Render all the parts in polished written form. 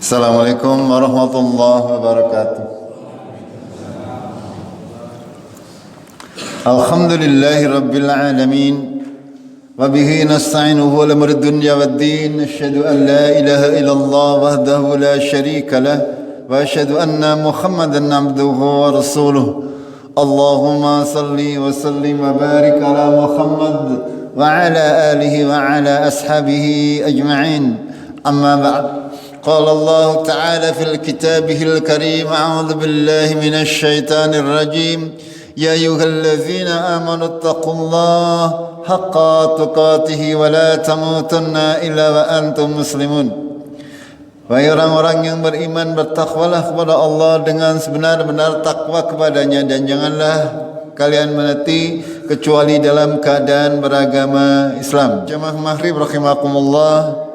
Assalamualaikum warahmatullahi wabarakatuh. Alhamdulillahi rabbil alamin. Wa bihi nasta'inuhu ala amri dunya waddin. Asyhadu an la ilaha illallah wahdahu la syarika lah wa asyhadu anna Muhammadan abduhu wa rasuluh. Allahumma salli wa sallim wa barik ala Muhammad wa ala alihi wa ala ashabihi ajma'in. Amma ba'd. قال الله تعالى في كتابه الكريم أعوذ بالله من الشيطان الرجيم يا أيها الذين آمنوا اتقوا الله حق تقاته ولا تموتن إلا وأنتم مسلمون. Wahai orang-orang yang beriman, bertakwalah kepada Allah dengan sebenar-benar takwa kepadanya, dan janganlah kalian mati kecuali dalam keadaan beragama Islam. Jamaah maghrib rahimakumullah.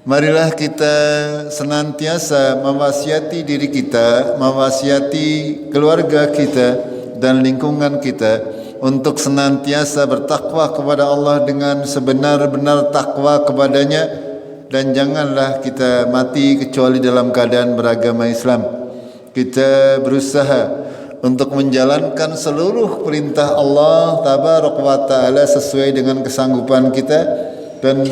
Marilah kita senantiasa mewasiati diri kita, mewasiati keluarga kita dan lingkungan kita untuk senantiasa bertakwa kepada Allah dengan sebenar-benar takwa kepadanya, dan janganlah kita mati kecuali dalam keadaan beragama Islam. Kita berusaha untuk menjalankan seluruh perintah Allah Tabaraka wa Ta'ala sesuai dengan kesanggupan kita, dan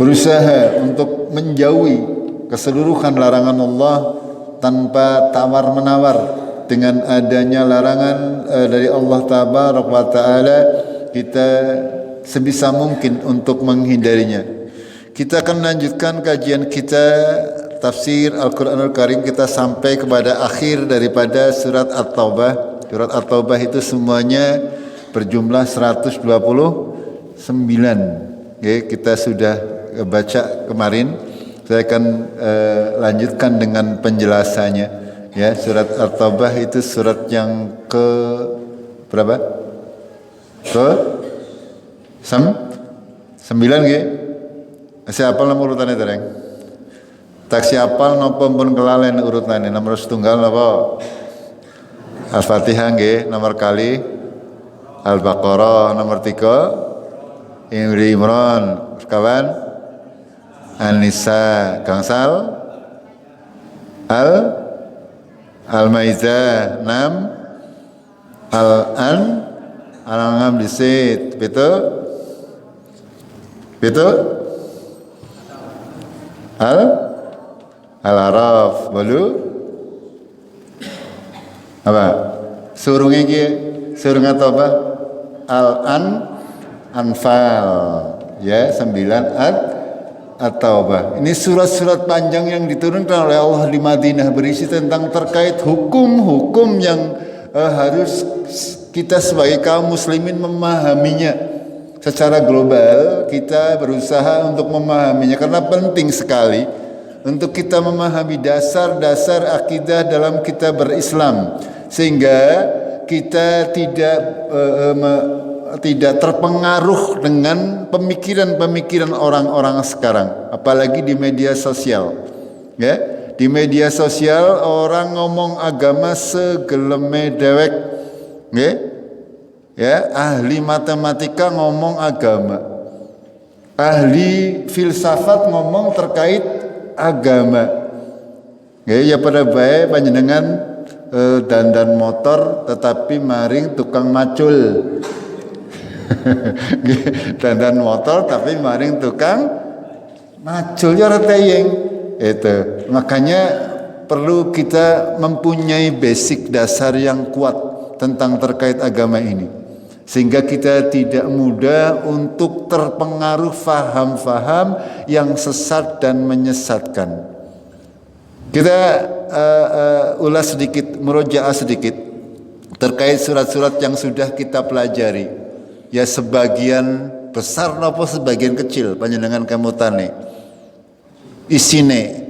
berusaha untuk menjauhi keseluruhan larangan Allah tanpa tawar-menawar. Dengan adanya larangan dari Allah Tabaraka wa Ta'ala, kita sebisa mungkin untuk menghindarinya. Kita akan lanjutkan kajian kita tafsir Al-Quranul Karim. Kita sampai kepada akhir daripada surat At-Taubah. Surat At-Taubah itu semuanya berjumlah 129. Oke, kita sudah baca kemarin. Saya akan lanjutkan dengan penjelasannya. Ya, surat At-Taubah itu surat yang ke berapa? Ke 9 nggih. Siapa nomor urutannya tereng? Tak siapal napa pun kelalen urutannya. Nomor setunggal napa? Al-Fatihah nggih, nomor kali Al-Baqarah, nomor 3 Imran, kawan An-Nisa, gangsal Al-Maidah 6, Al-An'am disit, betul? Al-Araf, balu apa? Surungnya ki, surung atau apa? Anfal, ya 9 At-Taubah. Ini surat-surat panjang yang diturunkan oleh Allah di Madinah, berisi tentang terkait hukum-hukum yang harus kita sebagai kaum muslimin memahaminya secara global. Kita berusaha untuk memahaminya karena penting sekali untuk kita memahami dasar-dasar akidah dalam kita berislam, sehingga kita tidak terpengaruh dengan pemikiran-pemikiran orang-orang sekarang, apalagi di media sosial. Ya, di media sosial orang ngomong agama segeleme dewek. Ya, ahli matematika ngomong agama, ahli filsafat ngomong terkait agama. Ya pada bae panjenengan dandan motor tetapi maring tukang macul. Dandan motor tapi maring tukang macul ya teyeng. Itu makanya perlu kita mempunyai basic dasar yang kuat tentang terkait agama ini, sehingga kita tidak mudah untuk terpengaruh faham-faham yang sesat dan menyesatkan. Kita ulas sedikit, murojaah sedikit terkait surat-surat yang sudah kita pelajari. Ya sebagian besar napa sebagian kecil panjenengan kamutane isine.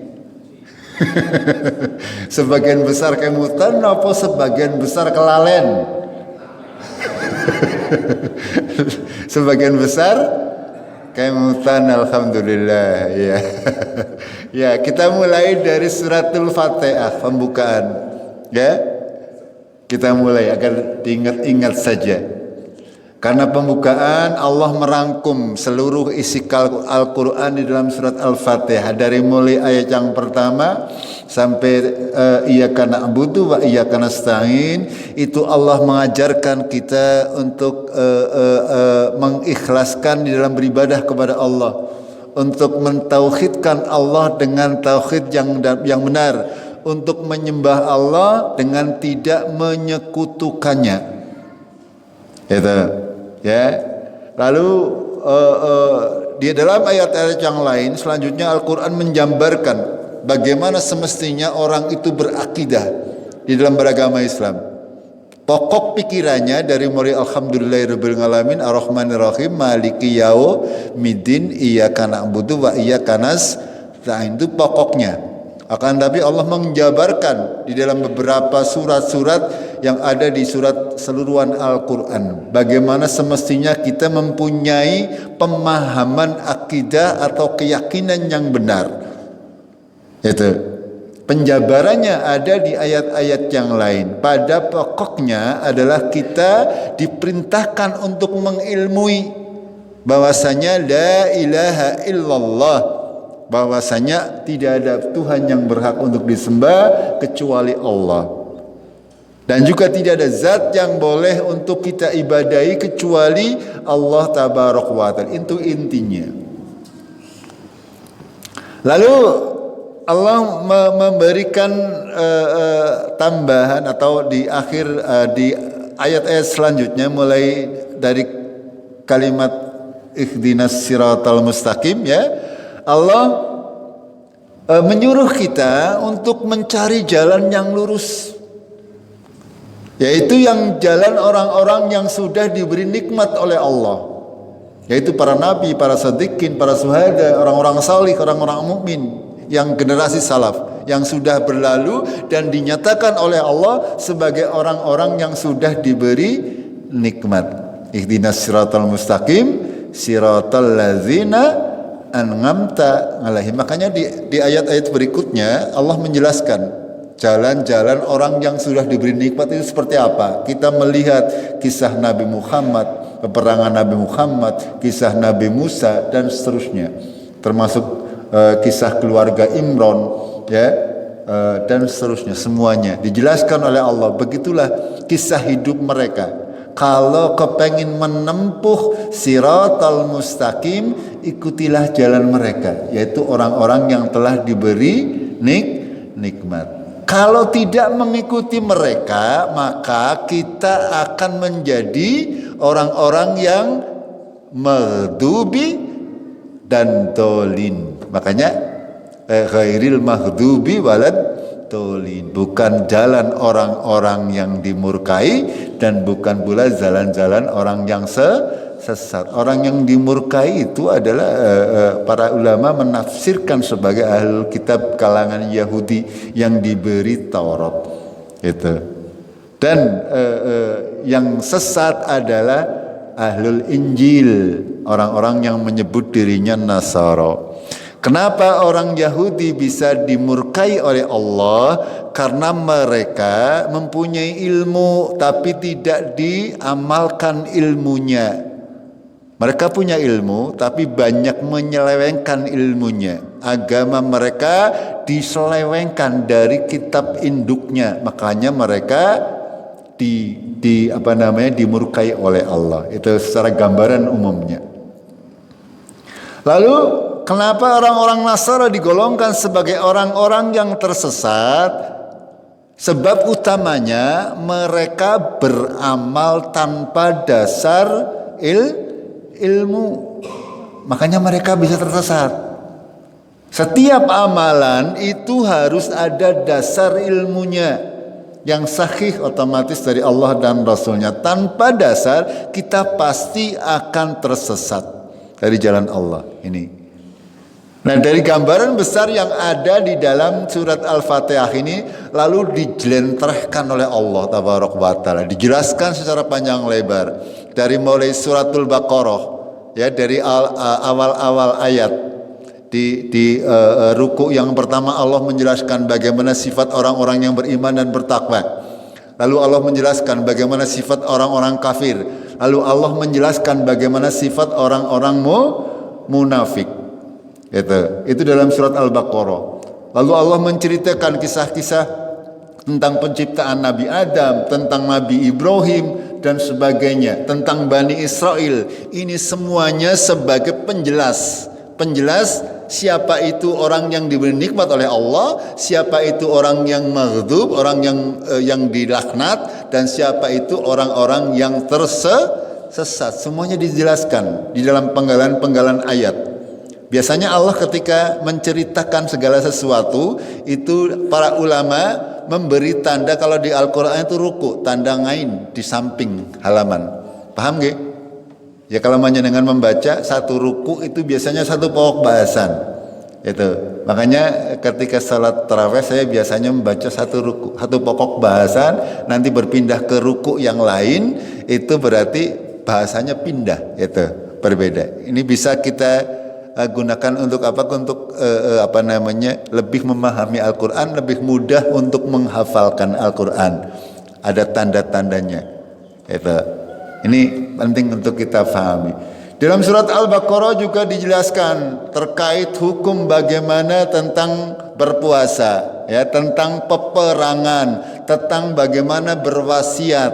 Sebagian besar kemutan napa sebagian besar kelalen. Sebagian besar kemutan, alhamdulillah. Ya. Ya, kita mulai dari suratul Fatihah pembukaan. Ya. Kita mulai agar diingat-ingat saja. Karena pembukaan Allah merangkum seluruh isi Al-Quran di dalam surat Al-Fatihah. Dari mulai ayat yang pertama sampai iyyaka na'budu wa iyyaka nasta'in. Itu Allah mengajarkan kita untuk mengikhlaskan di dalam beribadah kepada Allah. Untuk mentauhidkan Allah dengan tauhid yang benar. Untuk menyembah Allah dengan tidak menyekutukannya. Itu. Ya, lalu di dalam ayat-ayat yang lain selanjutnya Al-Quran menjambarkan bagaimana semestinya orang itu berakidah di dalam beragama Islam. Pokok pikirannya dari mulai Alhamdulillahirabbil alamin Ar-Rahmanir-Rahim Maliki Yaumiddin Iyyaka na'budu wa iyyaka nasta'in, itu pokoknya. Akan tapi Allah menjabarkan di dalam beberapa surat-surat yang ada di surat seluruhan Al-Quran bagaimana semestinya kita mempunyai pemahaman akidah atau keyakinan yang benar. Itu penjabarannya ada di ayat-ayat yang lain. Pada pokoknya adalah kita diperintahkan untuk mengilmui bahwasanya la ilaha illallah, bahwasanya tidak ada Tuhan yang berhak untuk disembah kecuali Allah. Dan juga tidak ada zat yang boleh untuk kita ibadahi kecuali Allah tabaraka wa ta'ala. Itu intinya. Lalu Allah memberikan tambahan atau di akhir di ayat-ayat selanjutnya mulai dari kalimat ihdinas siratal mustaqim, ya. Allah menyuruh kita untuk mencari jalan yang lurus, yaitu yang jalan orang-orang yang sudah diberi nikmat oleh Allah, yaitu para nabi, para siddiqin, para syuhada, orang-orang salih, orang-orang mukmin yang generasi salaf yang sudah berlalu dan dinyatakan oleh Allah sebagai orang-orang yang sudah diberi nikmat. Ihdinas siratal mustaqim siratal ladzina an'amta alaihim. Makanya di ayat-ayat berikutnya Allah menjelaskan jalan-jalan orang yang sudah diberi nikmat itu seperti apa. Kita melihat kisah Nabi Muhammad, peperangan Nabi Muhammad, kisah Nabi Musa dan seterusnya, termasuk kisah keluarga Imran, ya, dan seterusnya. Semuanya dijelaskan oleh Allah. Begitulah kisah hidup mereka. Kalau kepengin menempuh siratal mustaqim, ikutilah jalan mereka, yaitu orang-orang yang telah diberi nikmat. Kalau tidak mengikuti mereka, maka kita akan menjadi orang-orang yang maghdubi dan dolin. Makanya ghairil maghdubi walad dolin, bukan jalan orang-orang yang dimurkai dan bukan pula jalan-jalan orang yang sesat. Orang yang dimurkai itu adalah para ulama menafsirkan sebagai ahlul kitab kalangan Yahudi yang diberi Taurat itu. Dan yang sesat adalah ahlul Injil, orang-orang yang menyebut dirinya Nasara. Kenapa orang Yahudi bisa dimurkai oleh Allah? Karena mereka mempunyai ilmu tapi tidak diamalkan ilmunya. Mereka punya ilmu tapi banyak menyelewengkan ilmunya. Agama mereka diselewengkan dari kitab induknya. Makanya mereka dimurkai oleh Allah. Itu secara gambaran umumnya. Lalu kenapa orang-orang Nasara digolongkan sebagai orang-orang yang tersesat? Sebab utamanya mereka beramal tanpa dasar ilmu. Makanya mereka bisa tersesat. Setiap amalan itu harus ada dasar ilmunya yang sahih otomatis dari Allah dan Rasulnya. Tanpa dasar kita pasti akan tersesat dari jalan Allah ini. Nah, dari gambaran besar yang ada di dalam surat Al-Fatihah ini lalu dijelentrehkan oleh Allah tabaraka wa taala, dijelaskan secara panjang lebar dari mulai suratul Baqarah, ya, dari awal-awal ayat di ruku yang pertama Allah menjelaskan bagaimana sifat orang-orang yang beriman dan bertakwa. Lalu Allah menjelaskan bagaimana sifat orang-orang kafir. Lalu Allah menjelaskan bagaimana sifat orang-orang munafik. Itu dalam surat Al-Baqarah. Lalu Allah menceritakan kisah-kisah tentang penciptaan Nabi Adam, tentang Nabi Ibrahim dan sebagainya, tentang Bani Israel. Ini semuanya sebagai penjelas siapa itu orang yang diberi nikmat oleh Allah, siapa itu orang yang maghdub, orang yang dilaknat, dan siapa itu orang-orang yang tersesat. Semuanya dijelaskan di dalam penggalan-penggalan ayat. Biasanya Allah ketika menceritakan segala sesuatu itu para ulama memberi tanda, kalau di Al-Quran itu ruku, tanda ngain di samping halaman. Paham gak? Ya kalau dengan membaca satu ruku itu biasanya satu pokok bahasan. Itu. Makanya ketika salat tarawih saya biasanya membaca satu ruku, satu pokok bahasan, nanti berpindah ke ruku yang lain, itu berarti bahasanya pindah, itu berbeda. Ini bisa kita gunakan untuk apa? Untuk lebih memahami Al-Quran, lebih mudah untuk menghafalkan Al-Quran. Ada tanda-tandanya. Ini penting untuk kita pahami. Dalam surat Al-Baqarah juga dijelaskan terkait hukum bagaimana tentang berpuasa, ya, tentang peperangan, tentang bagaimana berwasiat,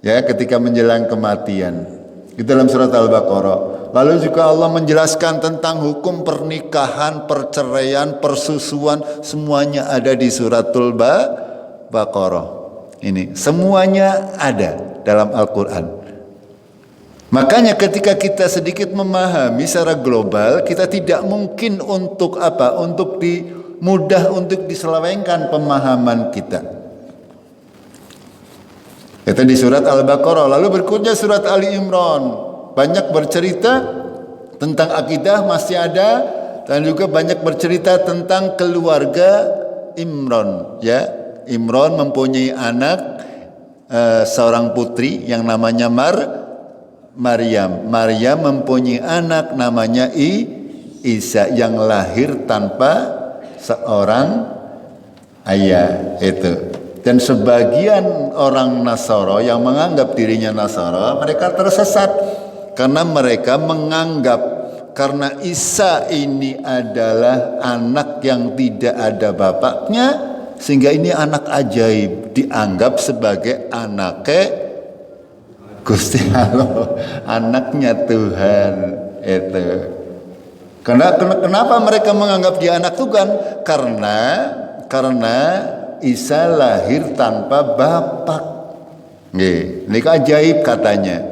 ya, ketika menjelang kematian. Itu dalam surat Al-Baqarah. Lalu juga Allah menjelaskan tentang hukum pernikahan, perceraian, persusuan, semuanya ada di suratul Baqarah. Ini semuanya ada dalam Al-Quran. Makanya ketika kita sedikit memahami secara global, kita tidak mungkin untuk mudah untuk diselewengkan pemahaman kita. Itu di surat Al-Baqarah. Lalu berikutnya surat Ali Imran. Banyak bercerita tentang akidah masih ada, dan juga banyak bercerita tentang keluarga Imran, ya. Imran mempunyai anak, seorang putri yang namanya Maryam. Maryam mempunyai anak namanya Isa yang lahir tanpa seorang ayah, itu. Dan sebagian orang Nasara yang menganggap dirinya Nasara, mereka tersesat karena mereka menganggap karena Isa ini adalah anak yang tidak ada bapaknya, sehingga ini anak ajaib, dianggap sebagai anaknya Gusti Allah, anaknya Tuhan. Itu. Kenapa mereka menganggap dia anak Tuhan? Karena Isa lahir tanpa bapak. Ini ajaib katanya.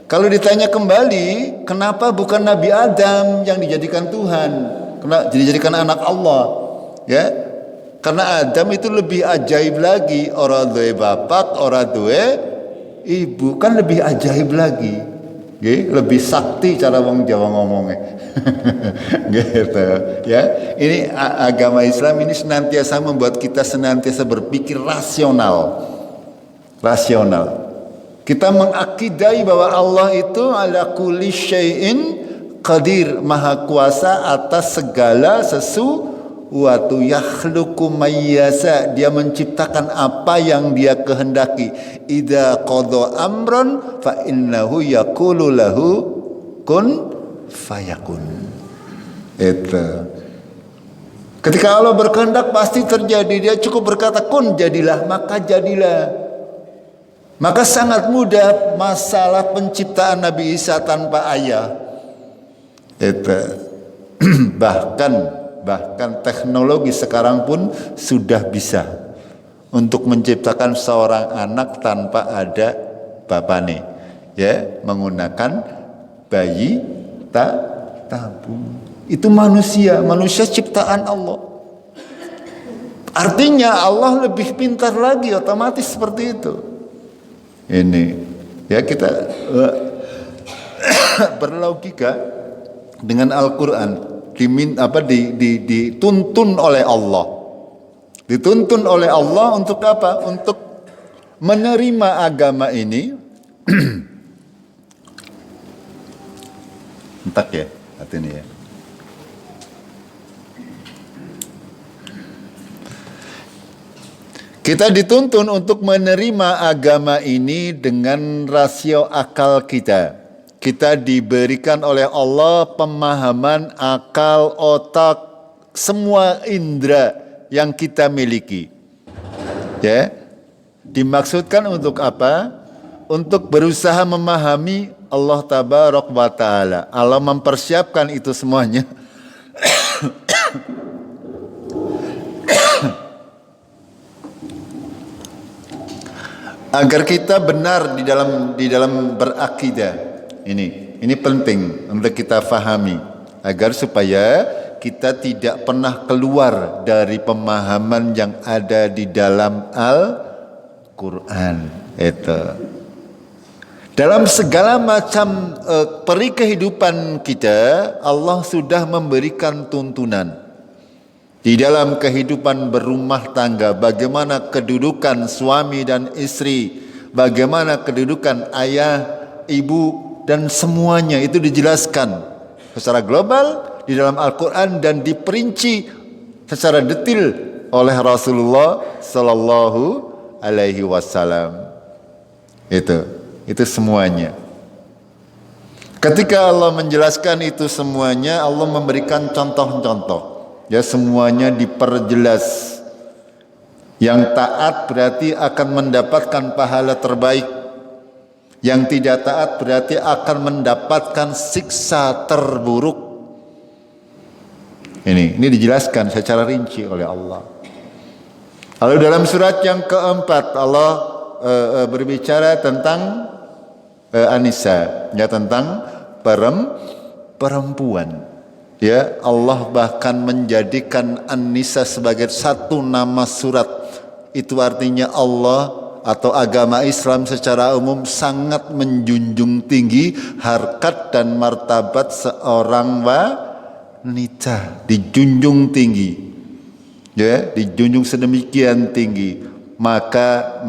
Kalau ditanya kembali, kenapa bukan Nabi Adam yang dijadikan Tuhan, dijadikan anak Allah? Ya, karena Adam itu lebih ajaib lagi. Orang duwe bapak, orang duwe ibu, kan lebih ajaib lagi. Lebih sakti cara wong Jawa ngomongnya. Gitu, ya. Ini agama Islam ini senantiasa membuat kita senantiasa berpikir rasional. Kita mengakidai bahwa Allah itu ala kulli syai'in qadir, maha kuasa atas segala sesuatu. Yakhluqu mayyasa, dia menciptakan apa yang dia kehendaki. Idza qada amran fa innahu yaqulu lahu kun fayakun. Itu. Ketika Allah berkehendak pasti terjadi. Dia cukup berkata kun, jadilah, maka jadilah. Maka sangat mudah masalah penciptaan Nabi Isa tanpa ayah. Itu. Bahkan teknologi sekarang pun sudah bisa untuk menciptakan seorang anak tanpa ada bapane, ya, menggunakan bayi tabung. Itu manusia ciptaan Allah. Artinya Allah lebih pintar lagi, otomatis seperti itu. Ini, ya, kita berlogika dengan Al-Quran, dituntun oleh Allah. Dituntun oleh Allah untuk apa? Untuk menerima agama ini. Entak ya, hati ini ya. Kita dituntun untuk menerima agama ini dengan rasio akal kita. Kita diberikan oleh Allah pemahaman akal, otak, semua indera yang kita miliki. Ya. Dimaksudkan untuk apa? Untuk berusaha memahami Allah Tabaraka wa Ta'ala. Allah mempersiapkan itu semuanya. Agar kita benar di dalam berakidah. Ini penting untuk kita fahami agar supaya kita tidak pernah keluar dari pemahaman yang ada di dalam Al-Qur'an. Itu. Dalam segala macam peri kehidupan kita, Allah sudah memberikan tuntunan. Di dalam kehidupan berumah tangga, bagaimana kedudukan suami dan istri, bagaimana kedudukan ayah, ibu, dan semuanya itu dijelaskan secara global di dalam Al-Quran dan diperinci secara detail oleh Rasulullah Sallallahu Alaihi Wasallam. Itu semuanya. Ketika Allah menjelaskan itu semuanya, Allah memberikan contoh-contoh. Ya, semuanya diperjelas. Yang taat berarti akan mendapatkan pahala terbaik. Yang tidak taat berarti akan mendapatkan siksa terburuk. Ini dijelaskan secara rinci oleh Allah. Lalu dalam surat yang keempat Allah berbicara tentang An-Nisa, ya, tentang perempuan. Ya, Allah bahkan menjadikan An-Nisa sebagai satu nama surat. Itu artinya Allah atau agama Islam secara umum sangat menjunjung tinggi harkat dan martabat seorang wanita, dijunjung tinggi. Ya, dijunjung sedemikian tinggi. Maka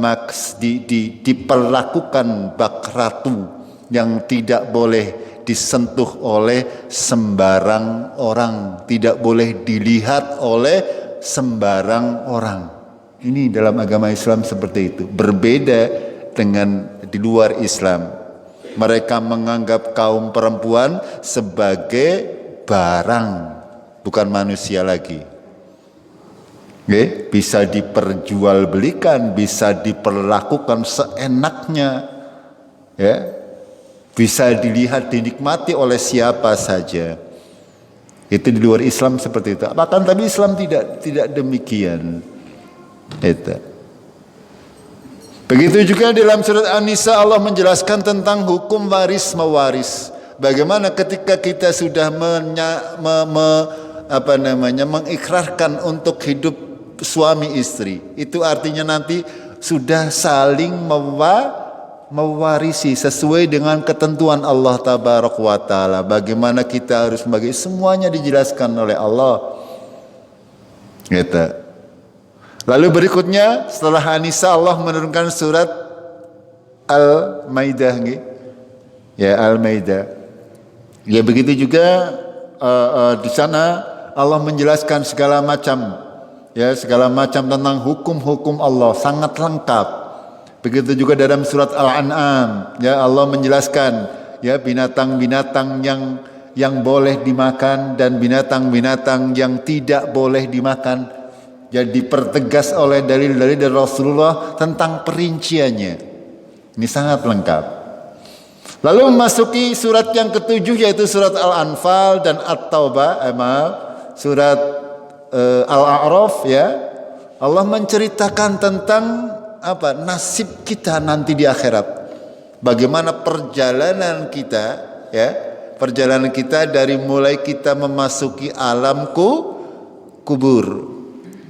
diperlakukan bak ratu yang tidak boleh disentuh oleh sembarang orang, tidak boleh dilihat oleh sembarang orang. Ini dalam agama Islam seperti itu. Berbeda dengan di luar Islam. Mereka menganggap kaum perempuan sebagai barang, bukan manusia lagi. Bisa diperjualbelikan, bisa diperlakukan seenaknya, ya, bisa dilihat, dinikmati oleh siapa saja. Itu di luar Islam seperti itu. Bahkan tapi Islam tidak demikian. Itu. Begitu juga dalam surat An-Nisa Allah menjelaskan tentang hukum waris mewaris. Bagaimana ketika kita sudah mengikrarkan untuk hidup suami istri, itu artinya nanti sudah saling mewarisi sesuai dengan ketentuan Allah Tabaraka wa Ta'ala. Bagaimana kita harus membagi, semuanya dijelaskan oleh Allah. Gitu. Lalu berikutnya setelah An-Nisa Allah menurunkan surat Al-Maidah. Ya, Al-Maidah. Ya, begitu juga di sana Allah menjelaskan segala macam tentang hukum-hukum Allah, sangat lengkap. Begitu juga dalam surat Al-An'am, ya, Allah menjelaskan ya binatang-binatang yang boleh dimakan dan binatang-binatang yang tidak boleh dimakan. Jadi dipertegas oleh dalil-dalil dari Rasulullah tentang perinciannya. Ini sangat lengkap. Lalu memasuki surat yang ketujuh, yaitu surat Al-Anfal dan At-Taubah, surat Al-A'raf, ya. Allah menceritakan tentang nasib kita nanti di akhirat. Bagaimana perjalanan kita, ya. Perjalanan kita dari mulai kita memasuki alam kubur.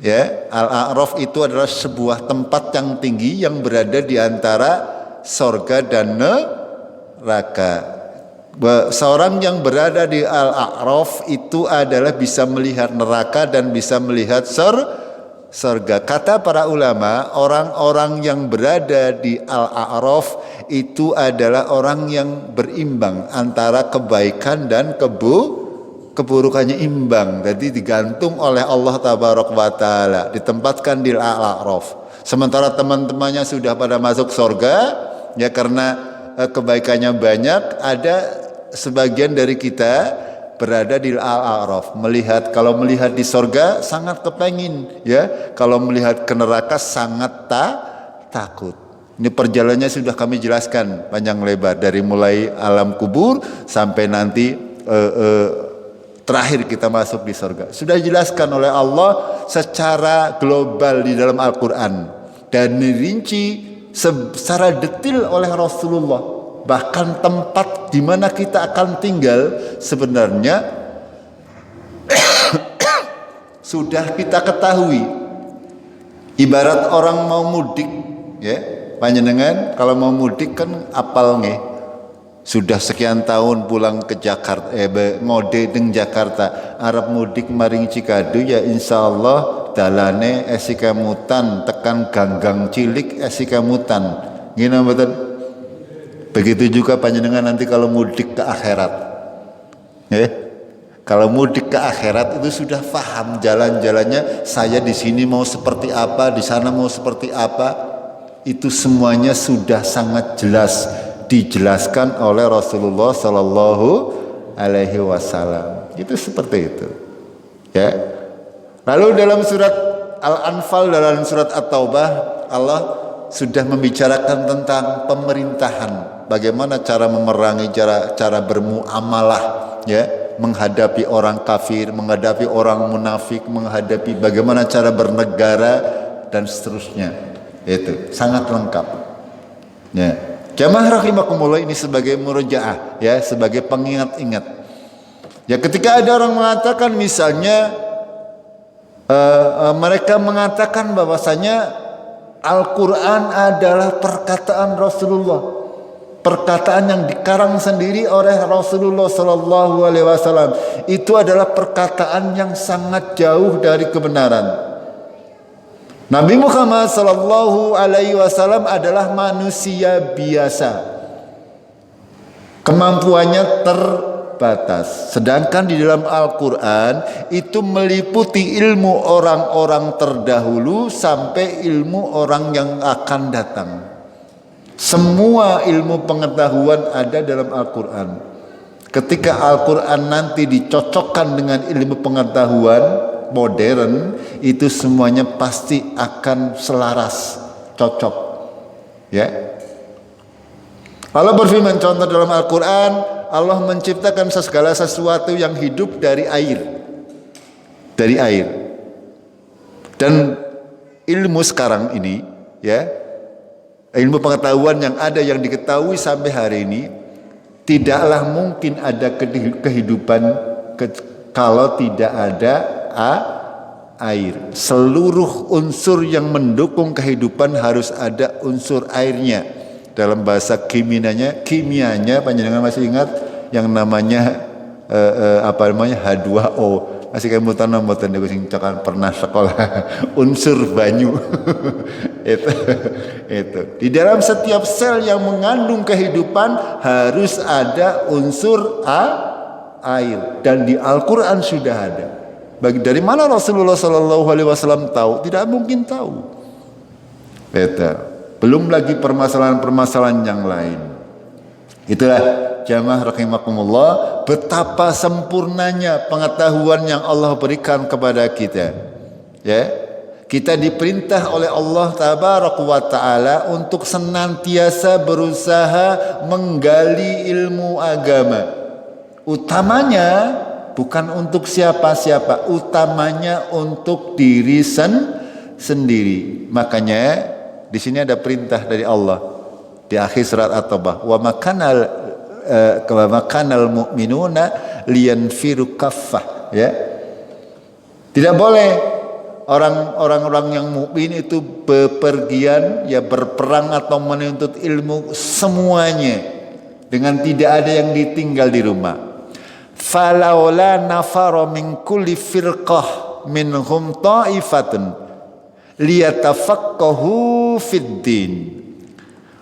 Ya, Al-A'raf itu adalah sebuah tempat yang tinggi yang berada di antara sorga dan neraka. Seorang yang berada di Al-A'raf itu adalah bisa melihat neraka dan bisa melihat sorga. Kata para ulama, orang-orang yang berada di Al-A'raf itu adalah orang yang berimbang antara kebaikan dan keburukannya imbang, jadi digantung oleh Allah tabaraka wa taala, ditempatkan di al-a'raf. Sementara teman-temannya sudah pada masuk surga, ya karena kebaikannya banyak, ada sebagian dari kita berada di al-a'raf, kalau melihat di surga sangat kepengin, ya. Kalau melihat ke neraka sangat takut. Ini perjalanannya sudah kami jelaskan panjang lebar, dari mulai alam kubur sampai nanti terakhir kita masuk di surga. Sudah dijelaskan oleh Allah secara global di dalam Al-Quran, dan dirinci secara detail oleh Rasulullah. Bahkan tempat di mana kita akan tinggal sebenarnya sudah kita ketahui. Ibarat orang mau mudik, ya, panjenengan kalau mau mudik kan apal nggih. Sudah sekian tahun pulang ke Jakarta, ngode deng Jakarta, arep mudik maring Cikadu, ya insyaallah dalane esikamutan tekan ganggang cilik esikamutan. Ngene mboten? Begitu juga panjenengan nanti kalau mudik ke akhirat. Kalau mudik ke akhirat itu sudah paham jalan-jalannya, saya di sini mau seperti apa, di sana mau seperti apa. Itu semuanya sudah sangat jelas dijelaskan oleh Rasulullah Sallallahu Alaihi Wasallam. Itu seperti itu, ya. Lalu dalam surat Al-Anfal, dalam surat At-Taubah, Allah sudah membicarakan tentang pemerintahan, bagaimana cara memerangi, cara bermuamalah, ya, menghadapi orang kafir, menghadapi orang munafik, menghadapi bagaimana cara bernegara dan seterusnya. Itu sangat lengkap, ya. Jamaah rahimakumullah, ini sebagai murojaah, ya, sebagai pengingat-ingat. Ya, ketika ada orang mengatakan misalnya mereka mengatakan bahwasanya Al-Quran adalah perkataan Rasulullah, perkataan yang dikarang sendiri oleh Rasulullah Sallallahu Alaihi Wasallam, itu adalah perkataan yang sangat jauh dari kebenaran. Nabi Muhammad Sallallahu Alaihi Wasallam adalah manusia biasa, kemampuannya terbatas. Sedangkan di dalam Al-Quran itu meliputi ilmu orang-orang terdahulu sampai ilmu orang yang akan datang. Semua ilmu pengetahuan ada dalam Al-Quran. Ketika Al-Quran nanti dicocokkan dengan ilmu pengetahuan modern, itu semuanya pasti akan selaras, cocok, ya. Allah berfirman, contoh dalam Al-Quran, Allah menciptakan segala sesuatu yang hidup dari air, dan ilmu sekarang ini, ya, ilmu pengetahuan yang ada, yang diketahui sampai hari ini, tidaklah mungkin ada kehidupan kalau tidak ada air. Seluruh unsur yang mendukung kehidupan harus ada unsur airnya. Dalam bahasa kimianya panjenengan masih ingat yang namanya H2O. Masih kamu tanam mboten niku sing pernah sekolah unsur banyu. itu. Di dalam setiap sel yang mengandung kehidupan harus ada unsur air, dan di Al-Quran sudah ada. Dari mana Rasulullah Sallallahu Alaihi Wasallam tahu? Tidak mungkin tahu. Belum lagi permasalahan-permasalahan yang lain. Itulah jamaah rahimakumullah, betapa sempurnanya pengetahuan yang Allah berikan kepada kita. Ya, kita diperintah oleh Allah Tabaraka wa Taala untuk senantiasa berusaha menggali ilmu agama. Utamanya bukan untuk siapa-siapa, utamanya untuk diri sendiri. Makanya di sini ada perintah dari Allah di akhir surat At-Taubah, wa makanal mu'minuna liyanfiru kaffah, ya. Tidak boleh orang-orang yang mukmin itu bepergian, ya, berperang atau menuntut ilmu semuanya, dengan tidak ada yang ditinggal di rumah. Falaula nafara min kulli firqah minhum ta'ifatun liyatafaqahu fid din.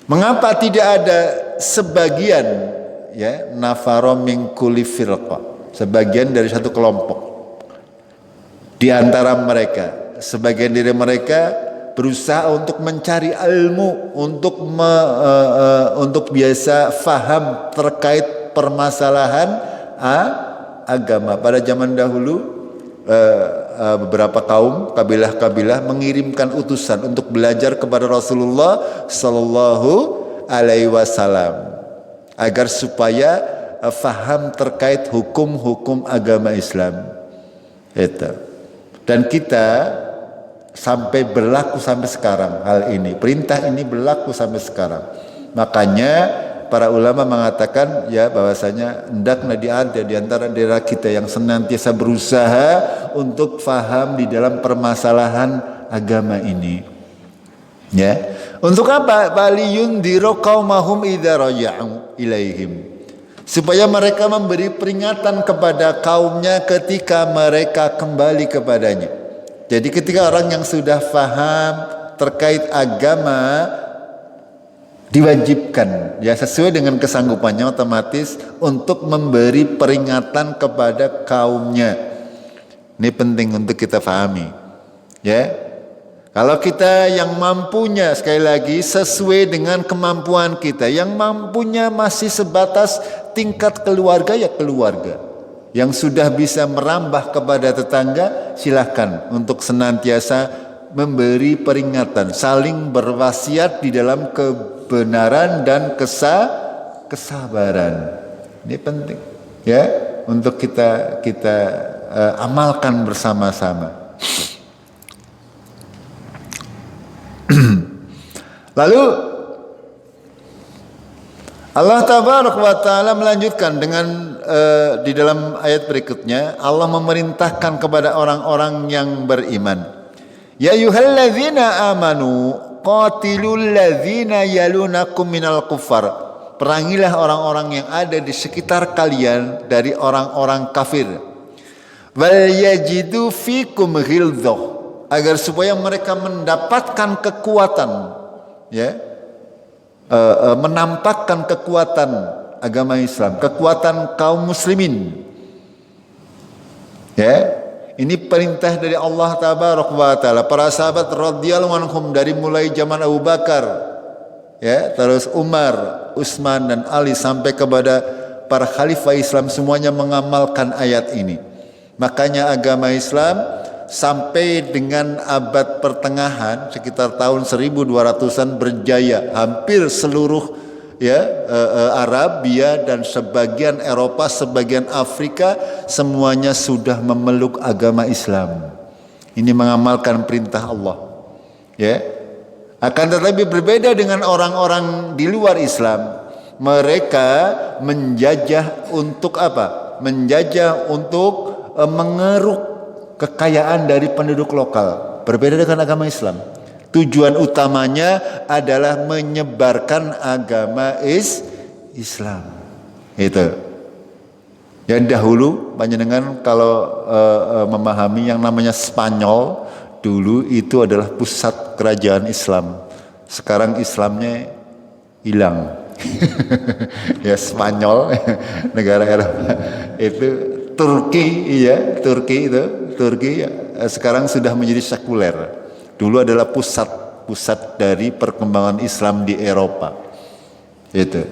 Mengapa tidak ada sebagian, ya, nafara min kulli firqah, sebagian dari satu kelompok. Di antara mereka, sebagian dari mereka berusaha untuk mencari ilmu, untuk biasa faham terkait permasalahan agama. Pada zaman dahulu beberapa kaum, kabilah-kabilah mengirimkan utusan untuk belajar kepada Rasulullah Sallallahu Alaihi Wasallam agar supaya faham terkait hukum-hukum agama Islam. Itu. Dan kita sampai berlaku sampai sekarang hal ini. Perintah ini berlaku sampai sekarang. Makanya para ulama mengatakan ya bahwasanya hendaknya ada di antara daerah kita yang senantiasa berusaha untuk faham di dalam permasalahan agama ini. Ya. Untuk apa? Baliyundiru qaumahum idza raja'u ilaihim. Supaya mereka memberi peringatan kepada kaumnya ketika mereka kembali kepadanya. Jadi ketika orang yang sudah faham terkait agama diwajibkan ya sesuai dengan kesanggupannya otomatis untuk memberi peringatan kepada kaumnya. Ini penting untuk kita pahami. Ya. Kalau kita yang mampunya sekali lagi sesuai dengan kemampuan kita, yang mampunya masih sebatas tingkat keluarga ya keluarga. Yang sudah bisa merambah kepada tetangga silahkan untuk senantiasa memberi peringatan, saling berwasiat di dalam kebenaran dan kesabaran. Ini penting ya untuk kita amalkan bersama-sama. Lalu Allah Tabaraka wa Ta'ala melanjutkan dengan di dalam ayat berikutnya Allah memerintahkan kepada orang-orang yang beriman, ya ayyuhalladzina amanu qatilul ladzina yalunakum minal kuffar. Perangilah orang-orang yang ada di sekitar kalian dari orang-orang kafir. Wal yajidu fikum ghildzah, agar supaya mereka mendapatkan kekuatan, ya, menampakkan kekuatan agama Islam, kekuatan kaum muslimin. Ya, ini perintah dari Allah Tabaraka wa Ta'ala. Para sahabat radhiyallahu anhum dari mulai zaman Abu Bakar, ya, terus Umar, Utsman dan Ali sampai kepada para khalifah Islam semuanya mengamalkan ayat ini. Makanya agama Islam sampai dengan abad pertengahan sekitar tahun 1200-an berjaya. Hampir seluruh ya Arabia dan sebagian Eropa, sebagian Afrika semuanya sudah memeluk agama Islam. Ini mengamalkan perintah Allah. Ya. Akan tetapi berbeda dengan orang-orang di luar Islam. Mereka menjajah untuk apa? Menjajah untuk mengeruk kekayaan dari penduduk lokal. Berbeda dengan agama Islam. Tujuan utamanya adalah menyebarkan agama Islam. Itu. Yang dahulu panjenengan kalau memahami yang namanya Spanyol, dulu itu adalah pusat kerajaan Islam. Sekarang Islamnya hilang. Ya Spanyol, negara Eropa itu Turki, ya Turki ya, sekarang sudah menjadi sekuler. Dulu adalah pusat dari perkembangan Islam di Eropa. Itu.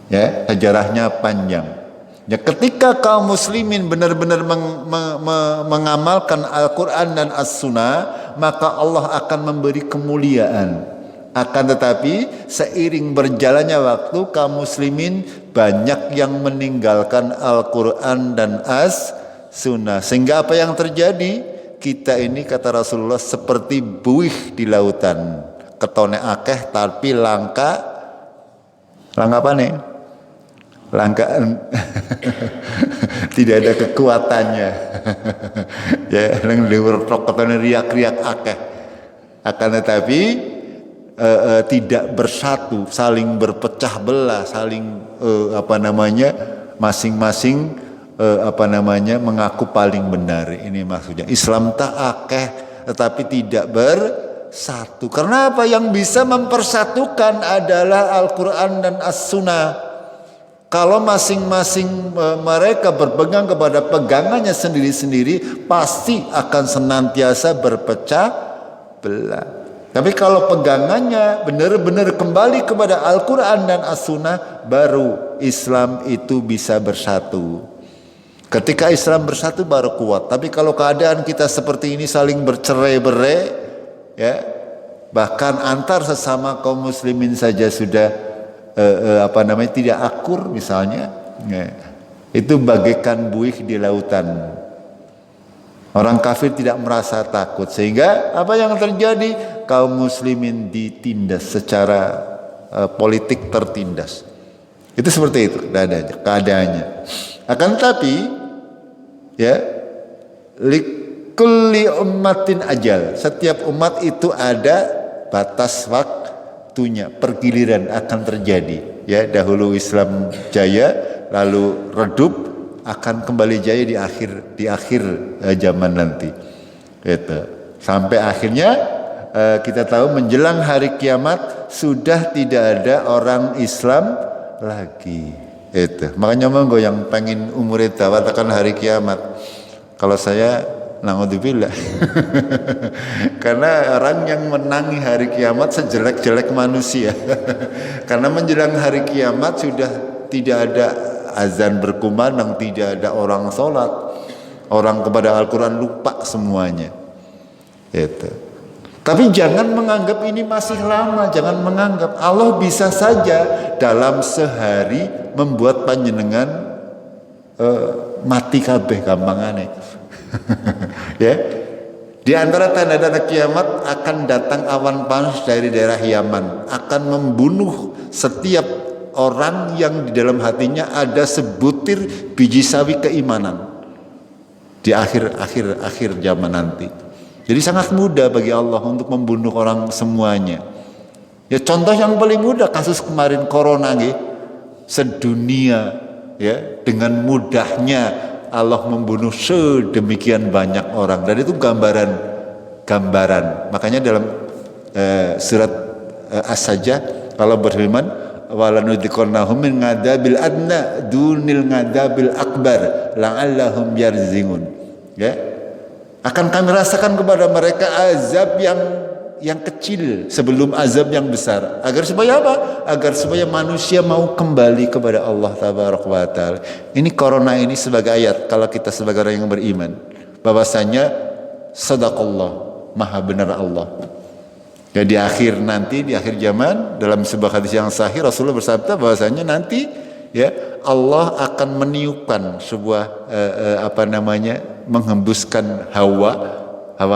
Ya, sejarahnya panjang. Ya, ketika kaum muslimin benar-benar mengamalkan Al-Quran dan As-Sunnah, maka Allah akan memberi kemuliaan. Akan tetapi seiring berjalannya waktu, kaum muslimin banyak yang meninggalkan Al-Quran dan As-Sunnah. Sehingga apa yang terjadi? Kita ini kata Rasulullah seperti buih di lautan. Ketone akeh tapi langka apa nih? Langka tidak ada kekuatannya. Ya, nang liwur ketone riak-riak akeh. Akan tetapi tidak bersatu, saling berpecah belah, saling masing-masing mengaku paling benar. Ini maksudnya Islam tak akeh tetapi tidak bersatu. Karena apa? Yang bisa mempersatukan adalah Al-Quran dan As-Sunnah. Kalau masing-masing mereka berpegang kepada pegangannya sendiri-sendiri, pasti akan senantiasa berpecah belah. Tapi kalau pegangannya benar-benar kembali kepada Al-Quran dan As-Sunnah, baru Islam itu bisa bersatu. Ketika Islam bersatu baru kuat. Tapi kalau keadaan kita seperti ini saling bercerai-berai, ya, bahkan antar sesama kaum muslimin saja sudah tidak akur misalnya, ya, itu bagaikan buih di lautan. Orang kafir tidak merasa takut, sehingga apa yang terjadi? Kaum muslimin ditindas secara politik, tertindas. Itu seperti itu keadaannya. Akan tetapi, ya, likulli ummatin ajal. Setiap umat itu ada batas waktunya, pergiliran akan terjadi. Ya, dahulu Islam jaya, lalu redup, akan kembali jaya di akhir zaman nanti. Gitu. Sampai akhirnya kita tahu menjelang hari kiamat sudah tidak ada orang Islam lagi. Itu. Makanya monggo yang pengen umur itu katakan hari kiamat. Kalau saya naudzubillah. Karena orang yang menangi hari kiamat sejelek-jelek manusia. Karena menjelang hari kiamat sudah tidak ada azan berkumandang, tidak ada orang sholat, orang kepada Al-Quran lupa semuanya. Itu. Tapi jangan menganggap ini masih lama, jangan menganggap. Allah bisa saja dalam sehari membuat panjenengan mati kabeh gampangane. Ya. Di antara tanda-tanda kiamat akan datang awan panas dari daerah Yaman, akan membunuh setiap orang yang di dalam hatinya ada sebutir biji sawi keimanan di akhir zaman nanti. Jadi sangat mudah bagi Allah untuk membunuh orang semuanya. Ya, contoh yang paling mudah kasus kemarin corona nggih. Sedunia, ya, dengan mudahnya Allah membunuh sedemikian banyak orang, dan itu gambaran. Makanya dalam surat As-Sajdah Allah berfirman, walanudhiqannahum min ngadabil adna dunil ngadabil akbar la'allahum yarzingun. Ya, akan kami rasakan kepada mereka azab yang kecil sebelum azab yang besar, agar supaya apa? Agar supaya manusia mau kembali kepada Allah tabaraka wa taala. Ini corona ini sebagai ayat kalau kita sebagai orang yang beriman, bahwasanya sadaqallah, maha benar Allah. Ya, di akhir zaman, dalam sebuah hadis yang sahih Rasulullah bersabda bahwasanya nanti, ya, Allah akan meniupkan sebuah menghembuskan hawa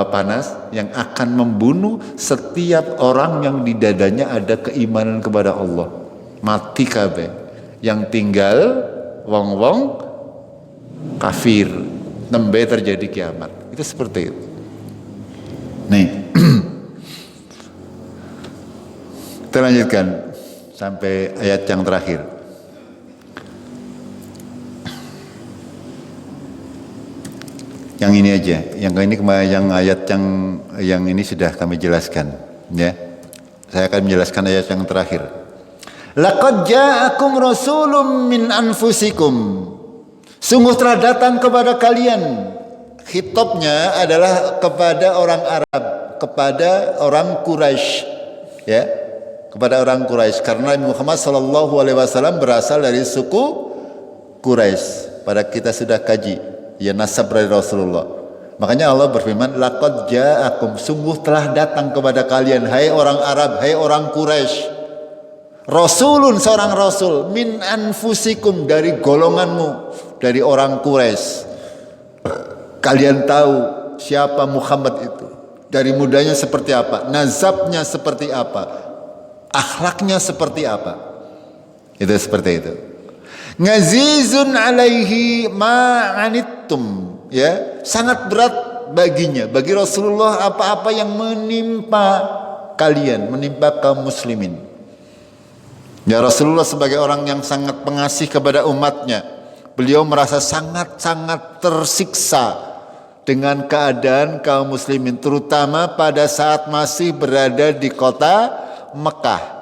panas yang akan membunuh setiap orang yang di dadanya ada keimanan kepada Allah. Mati kabeh. Yang tinggal wong-wong kafir. Nembe terjadi kiamat. Itu seperti itu. Nih. Kita lanjutkan sampai ayat yang terakhir. Yang ini aja, yang ayat yang ini sudah kami jelaskan, ya. Saya akan menjelaskan ayat yang terakhir. Laqad ja'akum rasulun min anfusikum. Sungguh telah datang kepada kalian. Khitabnya adalah kepada orang Arab, kepada orang Quraisy, ya. Kepada orang Quraisy, karena Nabi Muhammad SAW berasal dari suku Quraisy. Pada kita sudah kaji, ya, nasab dari Rasulullah. Makanya Allah berfirman, laqad ja'akum, sungguh telah datang kepada kalian, hai orang Arab, hai orang Quraisy, rasulun, seorang rasul, min anfusikum, dari golonganmu, dari orang Quraisy. Kalian tahu siapa Muhammad itu, dari mudanya seperti apa, nazabnya seperti apa, akhlaknya seperti apa. Itu seperti itu. Ngazizun alaihi ma'anittum, ya, sangat berat baginya, bagi Rasulullah apa-apa yang menimpa kalian, menimpa kaum muslimin. Ya, Rasulullah sebagai orang yang sangat pengasih kepada umatnya, beliau merasa sangat-sangat tersiksa dengan keadaan kaum muslimin, terutama pada saat masih berada di kota Mekah.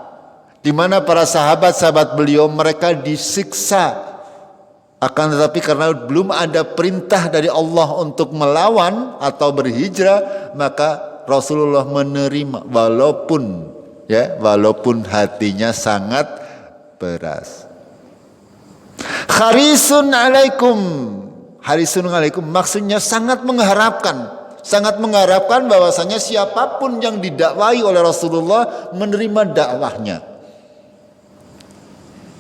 di mana para sahabat-sahabat beliau mereka disiksa. Akan tetapi karena belum ada perintah dari Allah untuk melawan atau berhijrah, maka Rasulullah menerima walaupun hatinya sangat peras. Harisun alaikum maksudnya sangat mengharapkan bahwasanya siapapun yang didakwai oleh Rasulullah menerima dakwahnya.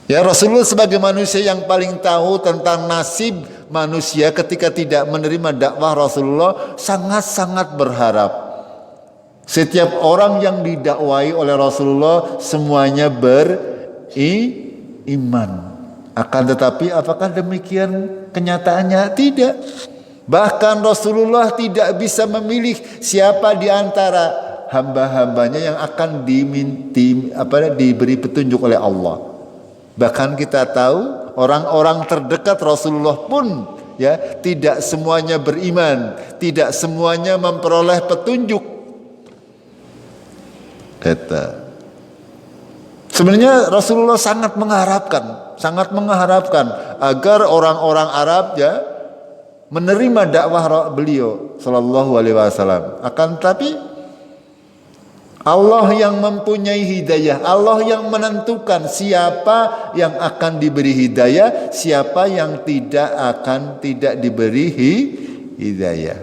Ya, Rasulullah sebagai manusia yang paling tahu tentang nasib manusia ketika tidak menerima dakwah Rasulullah, sangat-sangat berharap setiap orang yang didakwai oleh Rasulullah semuanya beriman. Akan tetapi apakah demikian kenyataannya? Tidak. Bahkan Rasulullah tidak bisa memilih siapa di antara hamba-hambanya yang akan diberi petunjuk oleh Allah. Bahkan kita tahu orang-orang terdekat Rasulullah pun tidak semuanya beriman, tidak semuanya memperoleh petunjuk. Sebenarnya Rasulullah sangat mengharapkan agar orang-orang Arab menerima dakwah beliau sallallahu alaihi wasallam. Akan tetapi Allah yang mempunyai hidayah, Allah yang menentukan siapa yang akan diberi hidayah, siapa yang tidak diberi hidayah.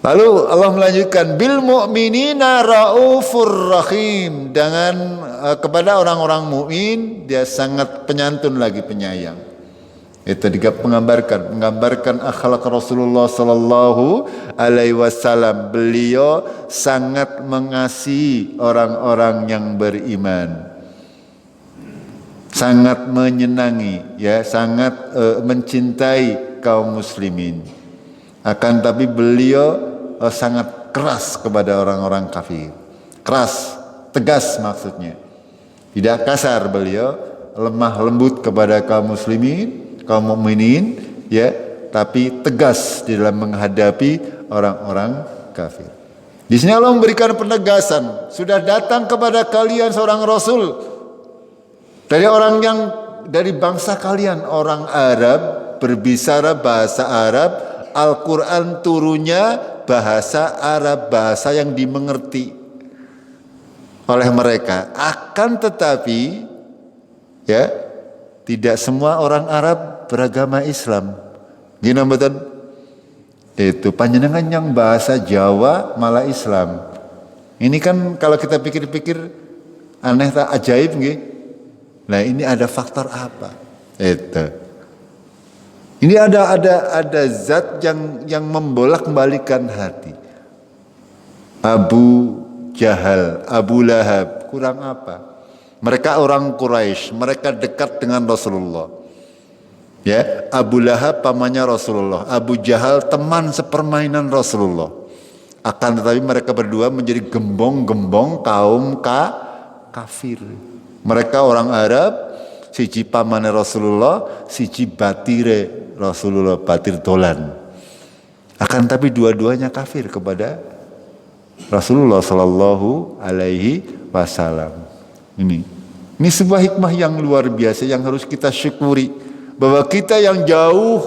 Lalu Allah melanjutkan bil mu'minina raufur rahim, kepada orang-orang mukmin dia sangat penyantun lagi penyayang. Itu juga menggambarkan akhlak Rasulullah sallallahu alaihi wasallam. Beliau sangat mengasihi orang-orang yang beriman, sangat menyenangi, sangat mencintai kaum muslimin. Akan tapi beliau sangat keras kepada orang-orang kafir. Keras, tegas maksudnya. Tidak kasar beliau, lemah lembut kepada kaum muslimin, kaum mukminin, tapi tegas di dalam menghadapi orang-orang kafir. Di sini Allah memberikan penegasan, sudah datang kepada kalian seorang rasul dari bangsa kalian, orang Arab, berbicara bahasa Arab, Al-Quran turunnya bahasa Arab, bahasa yang dimengerti oleh mereka. Akan tetapi tidak semua orang Arab beragama Islam. Gini betul? Itu panjenengan yang bahasa Jawa malah Islam. Ini kan kalau kita pikir-pikir aneh tak ajaib nggih. Nah, ini ada faktor apa? Itu. Ini ada zat yang membolak-balikan hati. Abu Jahal, Abu Lahab, kurang apa? Mereka orang Quraisy, mereka dekat dengan Rasulullah. Abu Lahab pamannya Rasulullah, Abu Jahal teman sepermainan Rasulullah. Akan tetapi mereka berdua menjadi gembong-gembong kaum kafir. Mereka orang Arab, siji pamannya Rasulullah, siji batire Rasulullah, batir dolan. Akan tapi dua-duanya kafir kepada Rasulullah sallallahu alaihi wasallam. Ini sebuah hikmah yang luar biasa yang harus kita syukuri, bahwa kita yang jauh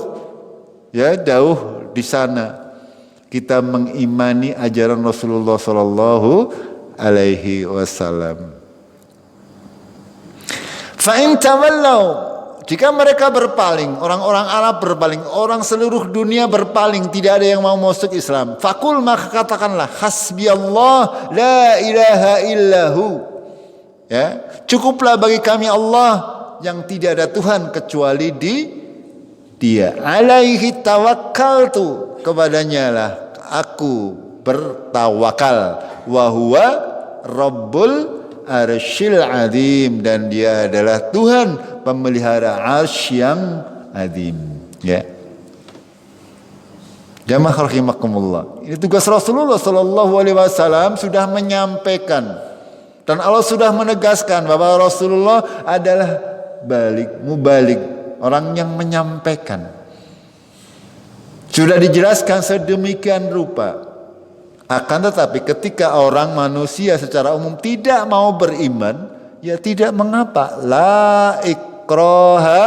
di sana, kita mengimani ajaran Rasulullah sallallahu alaihi wasallam. Fa in tawallau, jika mereka berpaling, orang-orang Arab berpaling, orang seluruh dunia berpaling, tidak ada yang mau masuk Islam. Fakul, maka katakanlah, hasbiyallah la ilaha illahu. Cukuplah bagi kami Allah yang tidak ada Tuhan kecuali Dia. Alaihi tawakkaltu, kepadanya lah aku bertawakal. Wa huwa rabbul arsyil azim, dan dia adalah Tuhan pemelihara arsy yang azim. Jamaah rahimakumullah. Ini tugas Rasulullah sallallahu alaihi wasallam sudah menyampaikan. Dan Allah sudah menegaskan bahwa Rasulullah adalah mubalik, orang yang menyampaikan. Sudah dijelaskan sedemikian rupa Akan tetapi ketika orang manusia secara umum tidak mau beriman, ya tidak mengapa. La ikraha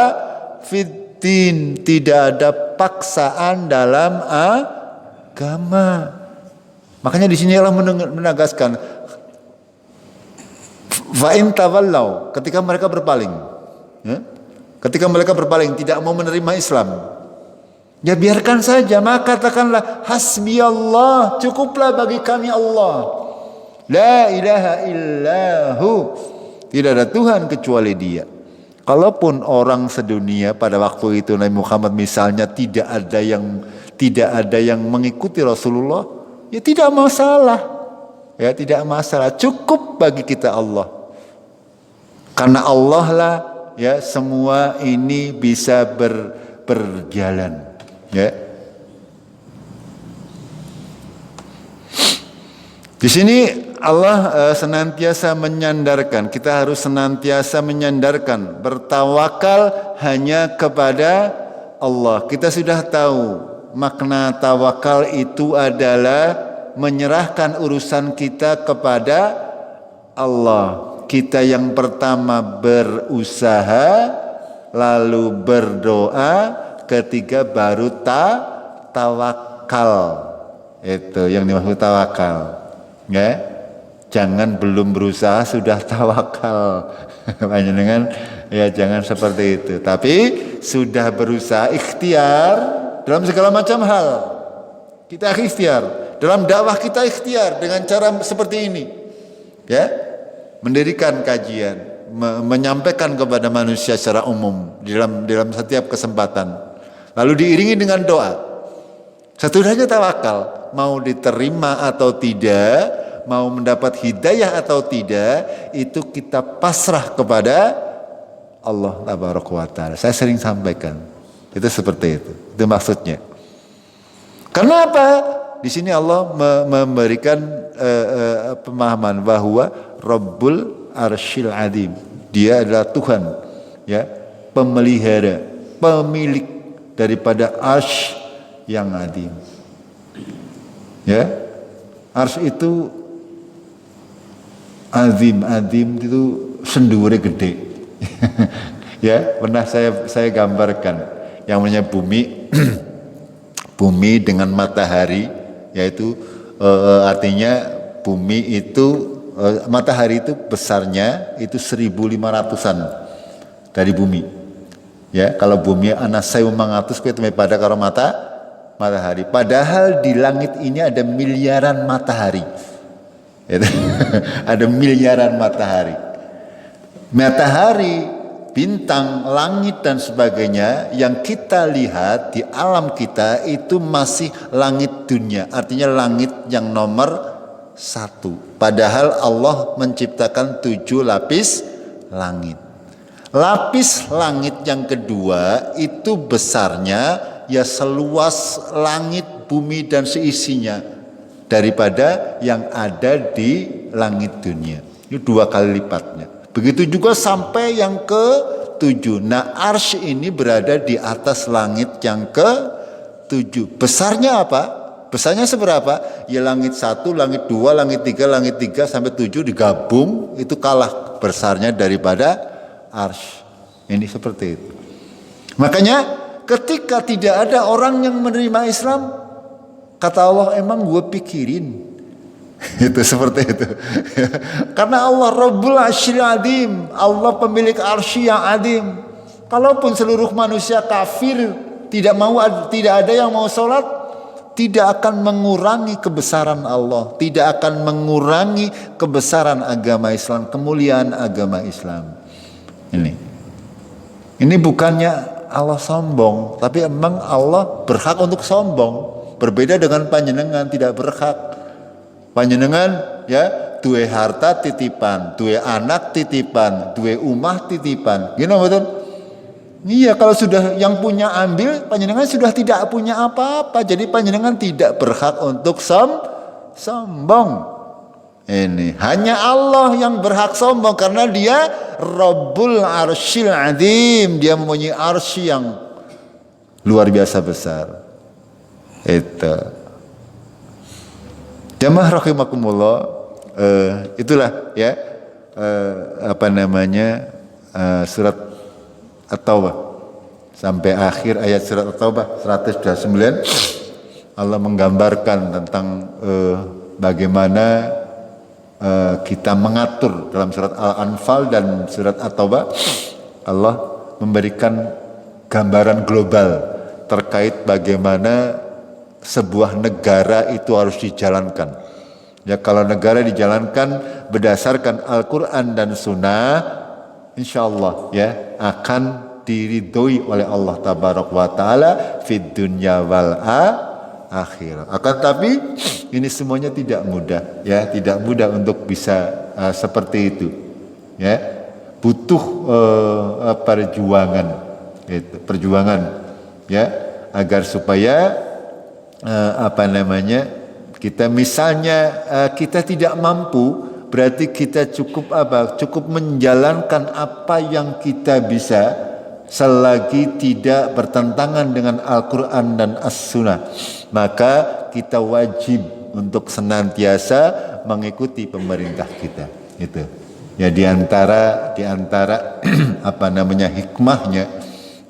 fiddin, tidak ada paksaan dalam agama. Makanya di sini Allah menegaskan fa in tawallau, ketika mereka berpaling, ya? Ketika mereka berpaling tidak mau menerima Islam, ya biarkan saja, maka katakanlah hasbi Allah, cukuplah bagi kami Allah. La ilaha illahu, tidak ada Tuhan kecuali Dia. Kalaupun orang sedunia pada waktu itu Nabi Muhammad misalnya tidak ada yang mengikuti Rasulullah, ya tidak masalah. Ya tidak masalah, cukup bagi kita Allah. Karena Allah lah ya semua ini bisa berjalan. Ya. Di sini Allah senantiasa menyandarkan, kita harus senantiasa menyandarkan, bertawakal hanya kepada Allah. Kita sudah tahu makna tawakal itu adalah menyerahkan urusan kita kepada Allah. Kita yang pertama berusaha, lalu berdoa, ketiga baru tawakal. Itu yang dimaksud tawakal. Ya, jangan belum berusaha sudah tawakal. Panjenengan ya jangan seperti itu. Tapi sudah berusaha, ikhtiar dalam segala macam hal. Kita ikhtiar dalam dakwah, kita ikhtiar dengan cara seperti ini. Ya, mendirikan kajian, menyampaikan kepada manusia secara umum dalam setiap kesempatan. Lalu diiringi dengan doa. Setidaknya tawakal, mau diterima atau tidak, mau mendapat hidayah atau tidak, itu kita pasrah kepada Allah Tabaraka wa Ta'ala. Saya sering sampaikan, itu seperti itu maksudnya. Kenapa? Di sini Allah memberikan pemahaman bahwa Rabbul Arsyil Azim, Dia adalah Tuhan, ya, pemelihara, pemilik daripada arsy yang azim. Ya, arsy itu azim itu sendure gede. Ya, pernah saya gambarkan yang namanya bumi. Bumi dengan matahari, yaitu artinya bumi itu matahari itu besarnya itu 1.500-an dari bumi. Ya, kalau bumi ana 1.500 kuwi pada karo matahari. Padahal di langit ini ada miliaran matahari. Ada miliaran matahari. Matahari, bintang, langit dan sebagainya yang kita lihat di alam kita itu masih langit dunia. Artinya langit yang nomor 1. Padahal Allah menciptakan 7 lapis langit. Lapis langit yang kedua itu besarnya ya seluas langit, bumi dan seisinya daripada yang ada di langit dunia. Itu 2 kali lipatnya. Begitu juga sampai yang ke-7. Nah, arsy ini berada di atas langit yang ke-7. Besarnya apa? Besarnya seberapa? Ya langit 1, langit 2, langit 3, langit 3 sampai 7 digabung itu kalah besarnya daripada arsy. Ini seperti itu. Makanya ketika tidak ada orang yang menerima Islam, kata Allah, emang gue pikirin. Itu seperti itu. Karena Allah Rabbul Arsyil Azim, Allah pemilik arsy yang azim. Kalaupun seluruh manusia kafir, tidak ada yang mau sholat, tidak akan mengurangi kebesaran Allah, tidak akan mengurangi kebesaran agama Islam, kemuliaan agama Islam. Ini bukannya Allah sombong, tapi emang Allah berhak untuk sombong. Berbeda dengan panjenengan, tidak berhak. Panjenengan ya duwe harta titipan, duwe anak titipan, duwe umah titipan. Gini betul? Iya, kalau sudah yang punya ambil, panjenengan sudah tidak punya apa-apa. Jadi panjenengan tidak berhak untuk sombong. Ini hanya Allah yang berhak sombong karena Dia Rabbul Arsyil Azim. Dia mempunyai arsy yang luar biasa besar. Itu. Jamaah rahimakumullah, itulah ya surat At-Taubah sampai akhir ayat surat At-Taubah 129. Allah menggambarkan tentang bagaimana kita mengatur dalam surat Al-Anfal dan surat At-Taubah. Allah memberikan gambaran global terkait bagaimana sebuah negara itu harus dijalankan. Ya, kalau negara dijalankan berdasarkan Al-Quran dan Sunnah, insya Allah ya akan diridhoi oleh Allah Tabaraka wa Ta'ala fid dunya wal akhirah. Akan tapi ini semuanya tidak mudah, ya, tidak mudah untuk bisa seperti itu. Ya, butuh perjuangan, gitu, perjuangan, ya, agar supaya kita misalnya kita tidak mampu, berarti kita cukup menjalankan apa yang kita bisa selagi tidak bertentangan dengan Al-Quran dan As-Sunnah. Maka kita wajib untuk senantiasa mengikuti pemerintah kita. Itu ya, diantara hikmahnya,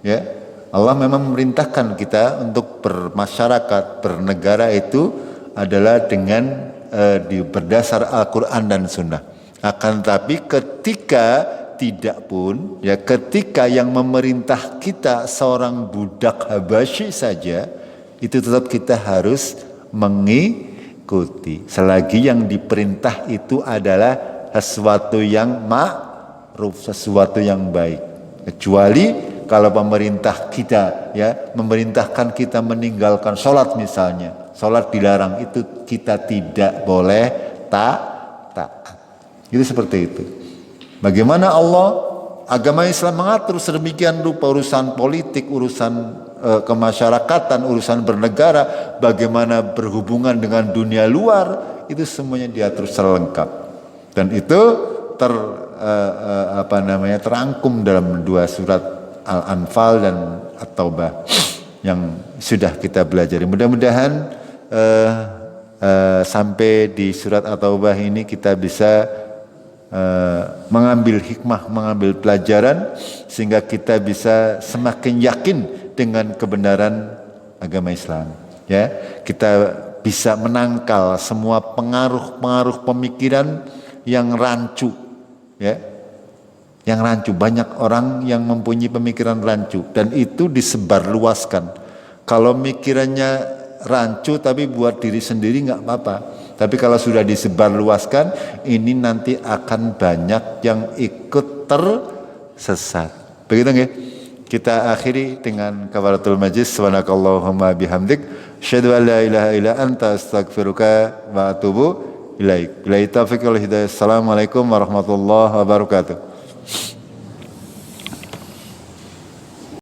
ya, Allah memang memerintahkan kita untuk bermasyarakat, bernegara itu adalah dengan berdasar Al-Quran dan Sunnah. Akan tapi ketika tidak pun, ya, ketika yang memerintah kita seorang budak Habasyi saja, itu tetap kita harus mengikuti. Selagi yang diperintah itu adalah sesuatu yang ma'ruf, sesuatu yang baik. Kecuali kalau pemerintah kita, ya, memerintahkan kita meninggalkan sholat misalnya, sholat dilarang, itu kita tidak boleh taat. Itu seperti itu. Bagaimana Allah, agama Islam mengatur sedemikian rupa urusan politik, urusan kemasyarakatan, urusan bernegara, bagaimana berhubungan dengan dunia luar, itu semuanya diatur secara lengkap. Dan itu terangkum dalam dua surat Al-Anfal dan At-Taubah yang sudah kita pelajari. Mudah-mudahan sampai di surat At-Taubah ini kita bisa mengambil hikmah, mengambil pelajaran, sehingga kita bisa semakin yakin dengan kebenaran agama Islam. Ya, kita bisa menangkal semua pengaruh-pengaruh pemikiran yang rancu, ya. Yang rancu, banyak orang yang mempunyai pemikiran rancu dan itu disebarluaskan. Kalau mikirannya rancu tapi buat diri sendiri nggak apa-apa. Tapi kalau sudah disebarluaskan, ini nanti akan banyak yang ikut tersesat. Begitu nggih? Kita akhiri dengan kafaratul majlis. Subhanakallahumma bihamdik, asyhadu an la ilaha illa anta, astaghfiruka wa atubu ilaik. Billahi taufiq wal hidayah. Assalamualaikum warahmatullahi wabarakatuh.